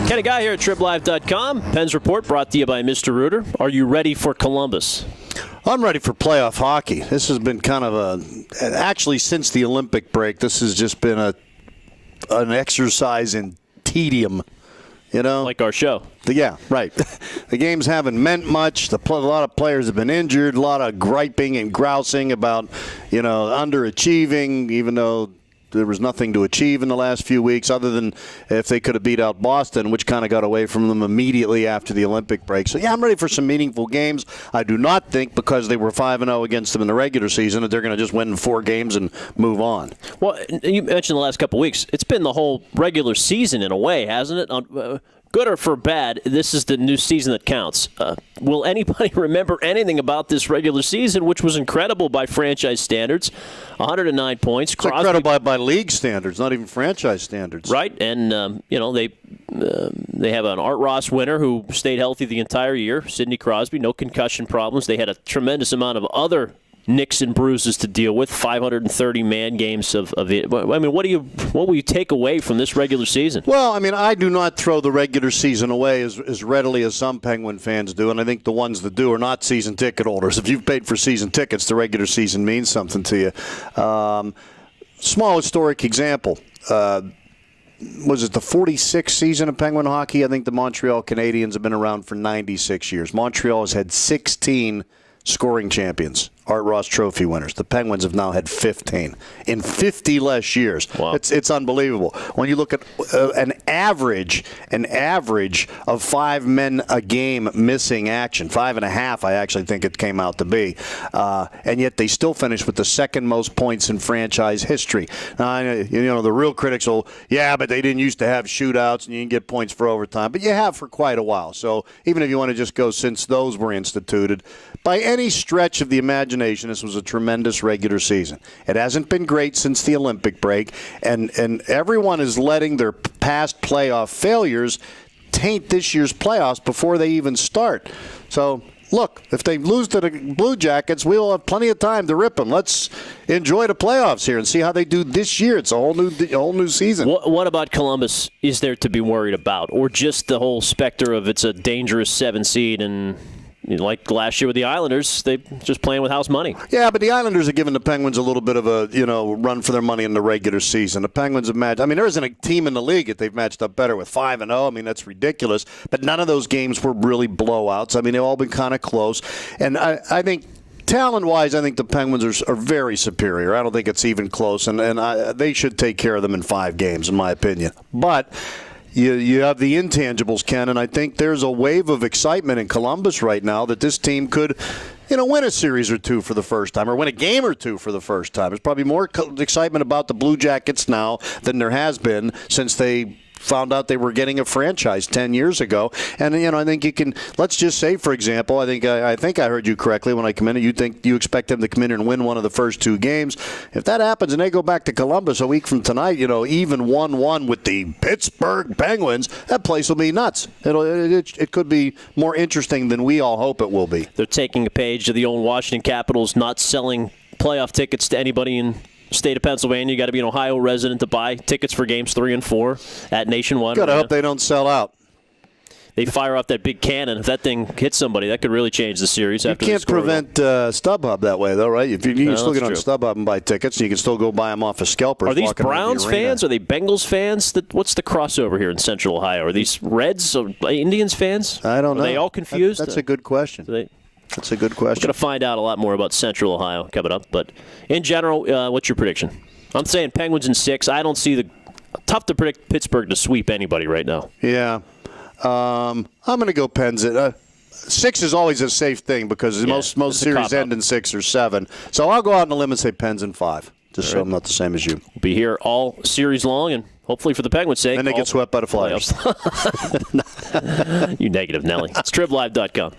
Kenny Guy here at TribLIVE.com. Pens Report brought to you by Mr. Rooter. Are you ready for Columbus? I'm ready for playoff hockey. This has been kind of actually since the Olympic break, this has just been an exercise in tedium, you know? Like our show. Yeah, right. The games haven't meant much. A lot of players have been injured, a lot of griping and grousing about, underachieving, even though there was nothing to achieve in the last few weeks other than if they could have beat out Boston, which kind of got away from them immediately after the Olympic break. So, yeah, I'm ready for some meaningful games. I do not think because they were 5-0 against them in the regular season that they're going to just win 4 games and move on. Well, you mentioned the last couple of weeks. It's been the whole regular season in a way, hasn't it? Good or for bad, this is the new season that counts. Will anybody remember anything about this regular season, which was incredible by franchise standards? 109 points. It's incredible by league standards, not even franchise standards. Right, and they have an Art Ross winner who stayed healthy the entire year, Sidney Crosby, no concussion problems. They had a tremendous amount of other nicks and bruises to deal with, 530 man games of it. I mean, what will you take away from this regular season? Well, I mean, I do not throw the regular season away as readily as some Penguin fans do, and I think the ones that do are not season ticket holders. If you've paid for season tickets, the regular season means something to you. Small historic example. Was it the 46th season of Penguin hockey? I think the Montreal Canadiens have been around for 96 years. Montreal has had 16 scoring champions, Art Ross Trophy winners. The Penguins have now had 15 in 50 less years. Wow. It's unbelievable. When you look at an average of 5 men a game missing action, 5.5, I actually think it came out to be, and yet they still finished with the second most points in franchise history. Now, the real critics will, but they didn't used to have shootouts and you didn't get points for overtime, but you have for quite a while. So even if you want to just go since those were instituted, by any stretch of the imagination, this was a tremendous regular season. It hasn't been great since the Olympic break, and everyone is letting their past playoff failures taint this year's playoffs before they even start. So, look, if they lose to the Blue Jackets, we'll have plenty of time to rip them. Let's enjoy the playoffs here and see how they do this year. It's a whole new season. What about Columbus is there to be worried about? Or just the whole specter of it's a dangerous 7 seed and... like last year with the Islanders, they just playing with house money. Yeah, but the Islanders have given the Penguins a little bit of a run for their money in the regular season. The Penguins have matched. I mean, there isn't a team in the league that they've matched up better with 5-0. I mean, that's ridiculous. But none of those games were really blowouts. I mean, they've all been kind of close. And I think talent-wise, I think the Penguins are very superior. I don't think it's even close. And they should take care of them in 5 games, in my opinion. But You have the intangibles, Ken, and I think there's a wave of excitement in Columbus right now that this team could, win a series or 2 for the first time or win a game or 2 for the first time. There's probably more excitement about the Blue Jackets now than there has been since they found out they were getting a franchise 10 years ago. And, I think you can, let's just say, for example, I think I heard you correctly when I commented, you expect them to come in and win one of the first 2 games. If that happens and they go back to Columbus a week from tonight, even 1-1 with the Pittsburgh Penguins, that place will be nuts. It could be more interesting than we all hope it will be. They're taking a page of the old Washington Capitals, not selling playoff tickets to anybody in state of Pennsylvania. You got to be an Ohio resident to buy tickets for games 3 and 4 at Nationwide. Got to hope they don't sell out. They fire off that big cannon. If that thing hits somebody, that could really change the series. You can't prevent StubHub that way, though, right? You can still get on StubHub and buy tickets, and you can still go buy them off of scalpers. Are these Browns fans? Are they Bengals fans? What's the crossover here in Central Ohio? Are these Reds or Indians fans? I don't know. Are they all confused? That's a good question. That's a good question. We're going to find out a lot more about Central Ohio coming up. But in general, what's your prediction? I'm saying Penguins in 6. I don't see tough to predict Pittsburgh to sweep anybody right now. Yeah. I'm going to go Pens. 6 is always a safe thing because most series end in 6 or 7. So I'll go out on a limb and say Pens in 5, just so I'm not the same as you. We'll be here all series long, and hopefully for the Penguins' sake. And they get swept by the Flyers. You negative Nelly. It's TribLIVE.com.